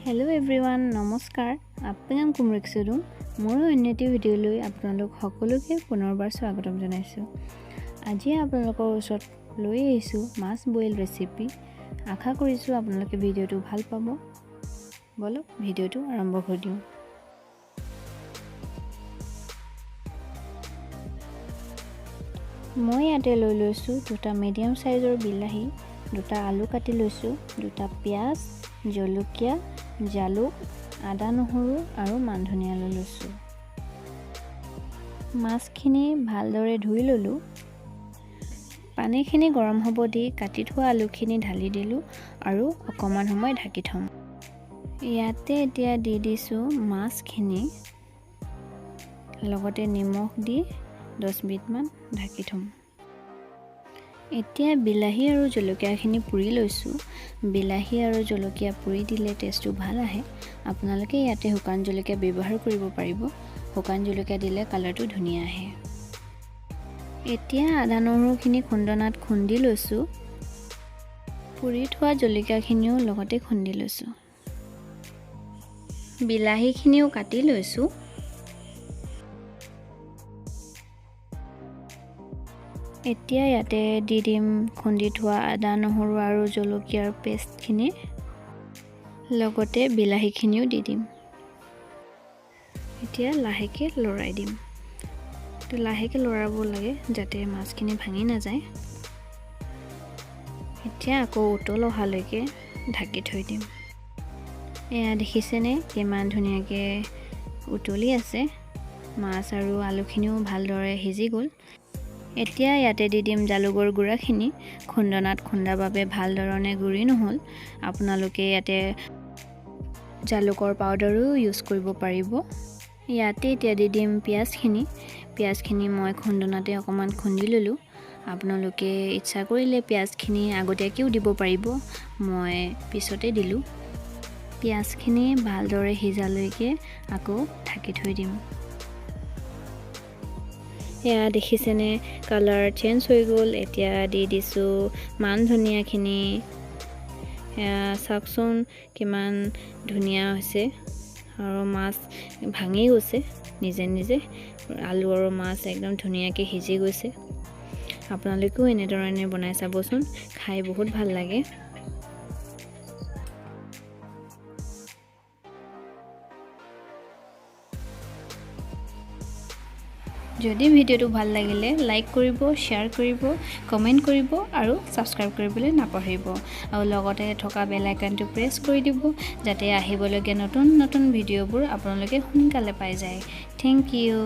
Hello everyone नमस्कार आपन कुमरिक सुरुम मोर अन्यटी video লৈ আপোনালোক সকলোকে পুনৰবাৰ স্বাগতম জনাইছো। আজি আপোনালোকৰ ওচৰত লৈ আহিছো মাছ বইল ৰেচিপি। আশা কৰিছো আপোনালোকে ভিডিওটো ভাল পাব। বলো ভিডিওটো আৰম্ভ কৰি দিও। মই ইয়াতে লৈ লৈছো দুটা মিডিয়াম সাইজৰ বিলাহী, দুটা আলু কাটি লৈছো, দুটা পিয়াজ, জলকীয়া, জালুক, আদা নহৰু আৰু মান ধনিয়া লৈ লৈছো। মাছখিনি ভালদৰে ধুই ললো। পানীখিনি গৰম হ'ব দি কাটি থোৱা আলুখিনি ঢালি দিলো আৰু অকমান সময় ঢাকি থম। ইয়াতে এতিয়া দি দিছো মাছখিনি, লগতে নিমখ দি 10 মিনিট মান ঢাকি থম। এতিয়া বিলাহী আৰু জলকীয়াখিনি পুৰি লৈছো। বিলাহী আৰু জলকীয়া পুৰি দিলে টেষ্টটো ভাল আহে। আপোনালোকে ইয়াতে শুকান জলকীয়া ব্যৱহাৰ কৰিব পাৰিব। শুকান জলকীয়া দিলে কালাৰটো ধুনীয়া আহে। এতিয়া আদা নহৰুখিনি খুন্দনাত খুন্দি লৈছো। পুৰি থোৱা জলকীয়াখিনিও লগতে খুন্দি লৈছো। বিলাহীখিনিও কাটি লৈছো। এতিয়া ইয়াতে দি দিম খুন্দি থোৱা আদা নহৰু আৰু জলকীয়াৰ পেষ্টখিনি, লগতে বিলাহীখিনিও দি দিম। এতিয়া লাহেকে লৰাই দিম। তো লাহেকে লৰাব লাগে যাতে মাছখিনি ভাঙি না যায়। এতিয়া আকৌ উতল অহালৈকে ঢাকি থৈ দিম। এয়া দেখিছেনে কিমান ধুনীয়াকে উতলি আছে। মাছ আৰু আলুখিনিও ভালদৰে সিজি গ'ল। এতিয়া ইয়াতে দি দিম জালুকৰ গুড়াখিনি। খুন্দনাত খুন্দাৰ বাবে ভাল ধৰণে গুৰি নহল। আপোনালোকে ইয়াতে জালুকৰ পাউডাৰো ইউজ কৰিব পাৰিব। ইয়াতে এতিয়া দি দিম পিয়াজখিনি। পিয়াজখিনি মই খুন্দনাতে অকমান খুন্দি ললো। আপোনালোকে ইচ্ছা কৰিলে পিয়াজখিনি আগতীয়াকেও দিব পাৰিব। মই পিছতে দিলো। পিয়াজখিনি ভালদৰে সিজালৈকে আকৌ ঢাকি থৈ দিম। এয়া দেখিছেনে কালাৰ চেঞ্জ হৈ গ'ল। এতিয়া দি দিছো মান ধনিয়াখিনি। এয়া চাওকচোন কিমান ধুনীয়া হৈছে আৰু মাছ ভাঙি গৈছে নিজে নিজে। আলু আৰু মাছ একদম ধুনীয়াকৈ সিজি গৈছে। আপোনালোকেও এনেধৰণে বনাই চাবচোন, খাই বহুত ভাল লাগে। যদি ভিডিওটো ভাল লাগিলে লাইক কৰিব, শ্বেয়াৰ কৰিব, কমেণ্ট কৰিব আৰু ছাবস্ক্ৰাইব কৰিবলৈ নাপাহৰিব। আৰু লগতে থকা বেল আইকনটো প্ৰেছ কৰি দিব যাতে আহিবলগীয়া নতুন নতুন ভিডিঅ'বোৰ আপোনালোকে সোনকালে পাই যায়। Thank U.